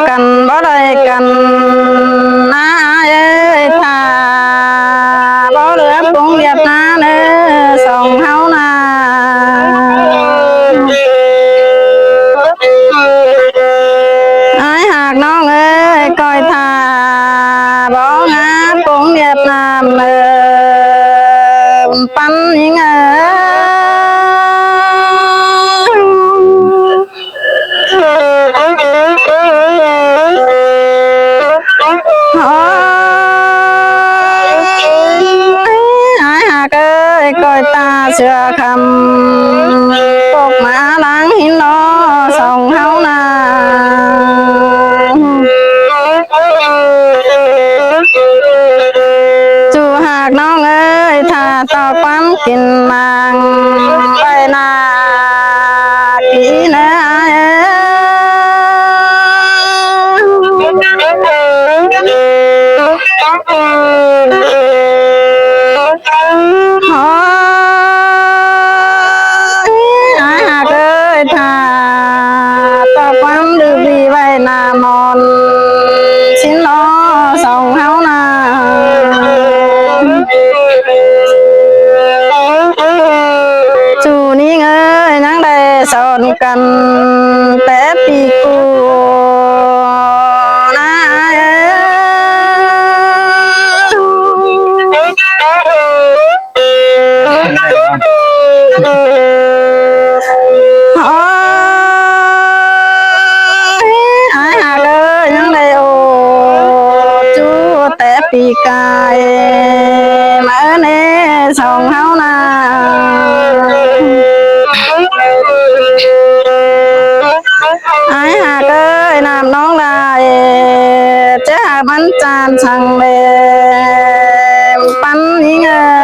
กันบ่ได้กันนาเอ้ยถ้าบ่เหลือปงเวียดนาเด้อสองเฮานาอายหากน้องเอ้ยคอยท่าบ่งาปงเวียดนามเด้อปันยิงเอ้coi ta xưa khăm cột mã đáng hiến nó sòng háo na chú hạcน้องเอ้ยถ้าต่อความกินมังไปนากีนะxin nó sòng háo na chú ní ơi nắng đây sòn cần té pi cu na pi cài mở nè sòng háo na ai hạc ơi làm nón lại chế hạc bánh chan sang mềm bánh đi ngờ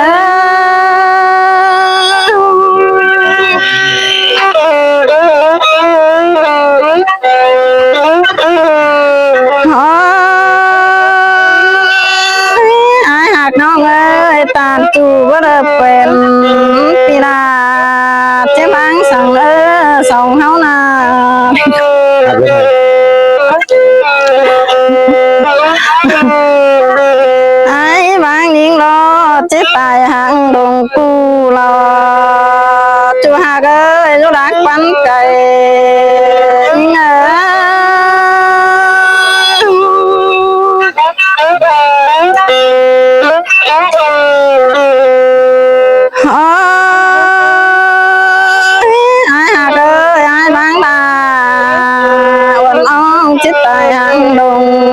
น้องเอ้ยตาจูว่าเด้อเป็นปีนาเจ๊บางสั่งสองเฮานาไอ้บางยิงรอเจ๊ตายหางดงกูรอจูหากเอ้ยจูรักปันไก่chết tài hàng đồng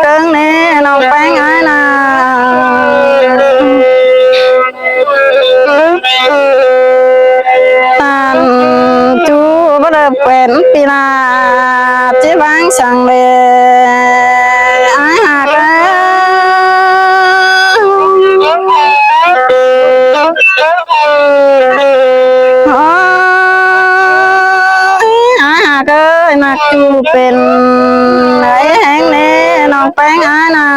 cơn nè lòng bán ai na tàn chú bắt đầu quen pi la chế bán sang về ai hạt ai hạt ơi mặc chúเป็นไอ้แห้งเน่น้องแป้งอ้ายนา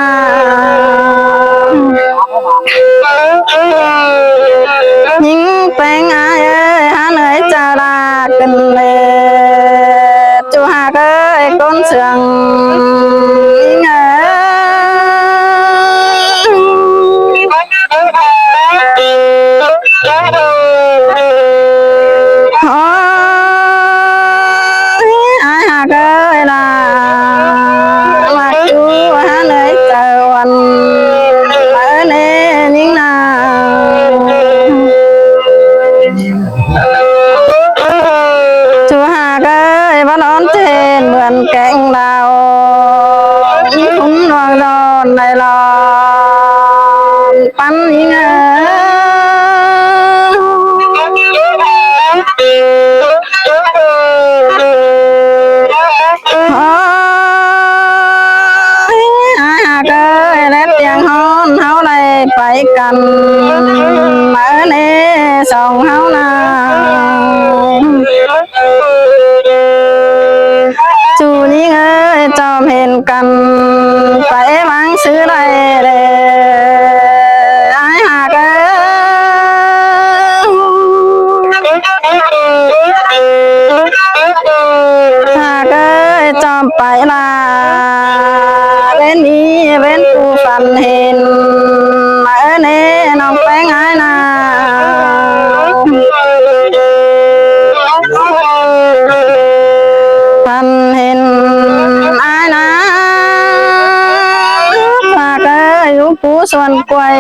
ยิงแป้งอ้ายเอ้ยหาเหนื่อยจะลากันเลยจูหากเอ้ยก้นเสืองยิงai hạc ơi là mặc chú há nơi chờวันở nè những nào chú hạc ơi bắt đón trên vườn cạnh đào cũng loan đòn này lòn bắn những háo này phải cần mở nè sòng háo na chú ní ơi cho mình cần phải mang sứ đây để ai hạc hạc ơi cho phải là เว้นผู้ฝันเห็นเน่น้องแป้งหายนาฝันเห็นอายนาฝากอยู่ผู้ส่วนกล้วย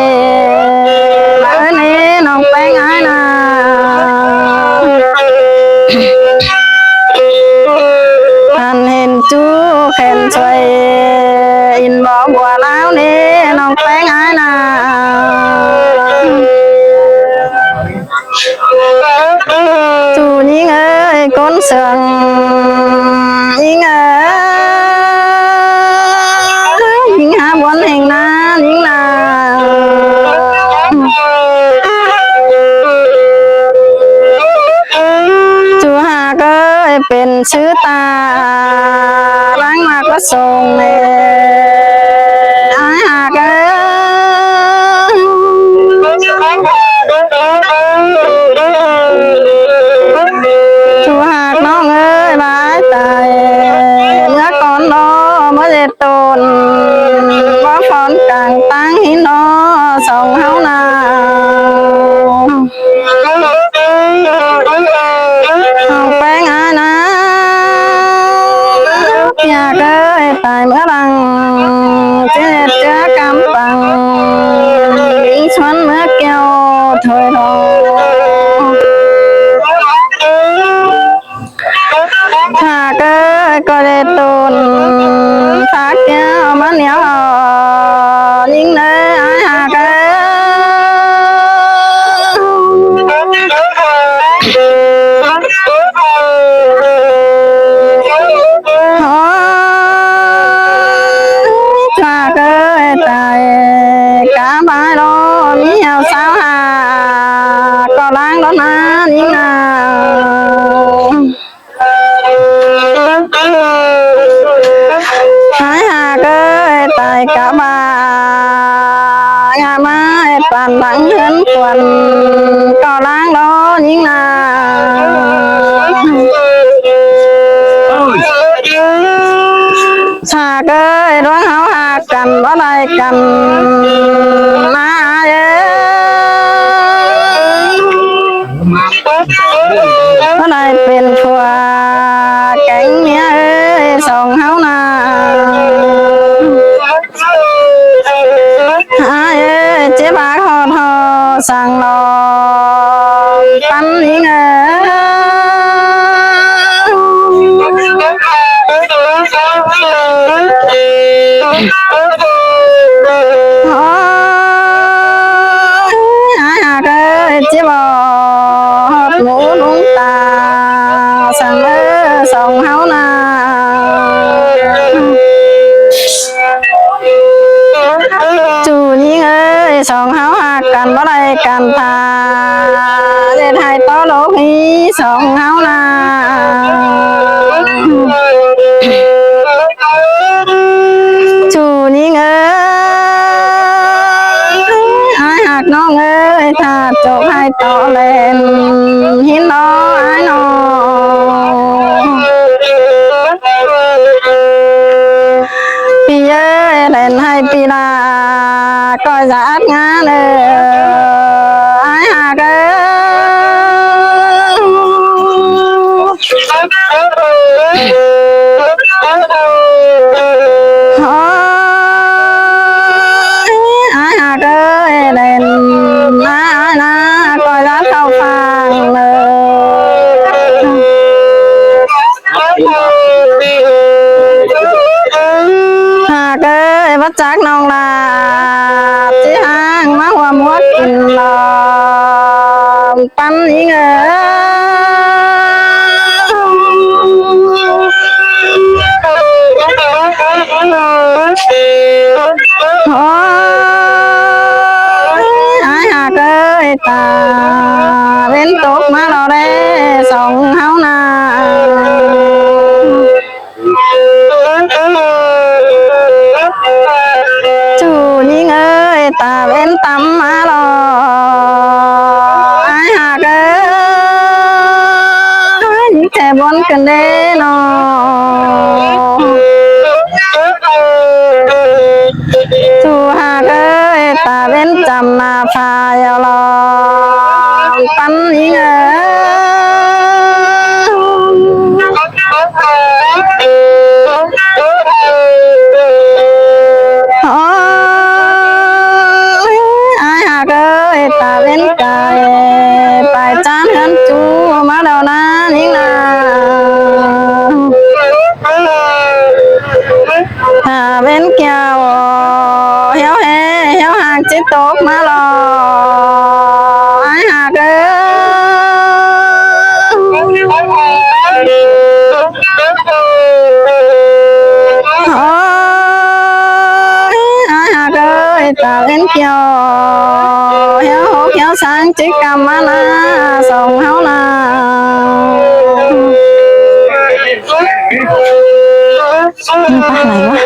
นี่น้องแป้งหายนาฝันเห็นจูแขนช่วยอินบอกบัวแล้วนี่น้องแป้งหายนาจูยิ่งก้นเสืองยิ่งยิ่งหาบนแห่งนายิ่งนาจูหาก็เป็นชื่อตาล้างมาก็ส่งอายหาก็จูหากน้องบายตายเมื่อก่อนน้อเมื่อเด็ดตนว่าฟอนกลางตั้งหินน้อสองเฮานาน้องแป้งอานาอยากตายเมื่อรังเจ็ดเจ้ากำปังยิงชวนเมื่อแก้วถอยรอถ้าก็ได้ตุนฝากแก้วมันเหนียวยิ่งเลยอายหากถ้าก็ตายกาบายรอมีเอาสาวหาก็ล้างรถมายิ่งนาหายหากตายกะบางามาปั่นหลังเหินควันก็ล้างรอยิ่งนาชาเกยร้องเฮาหากันว่าไรกันมาว่าไรเป็นผัวแก่งเมียสองเฮานาเจ็บาคอทอสั่งรอปันนี่เจ็บหมูลุงตาสั่งสองเฮานาจูยิ่งสองเฮาหากันบ่ได้กันทาเด็ดให้ต่อโลกนี้สองเฮานาจูยิ่งอายหักน้องถ้าจบให้ต่อเล่นหินน้อยน้อปีเล่นให้ปีลาก็จะอัดงานอายหักอายหักเล่นนาก็จะเข้าฟังหากวัดจักน้องลาที่ห่างมาหัวมัวกินลมปันยิงอายหากตาเว้นตกมาเราได้สองเฮานาจูยิ่งตาเว้นตำมาหรออายหากยิ่งแค่บนกันเด้นอ ตกมาหลอไอ้หากโอ้ยไอ้หากตาเอ็นเกี่ยวเหี้ยวหกเหี้ยวสังจิกรรมมานาส่งเฮานานี่ปะไหนวะ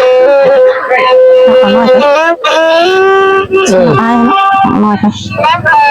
เอาหน่อยไปเอาหน่อยไป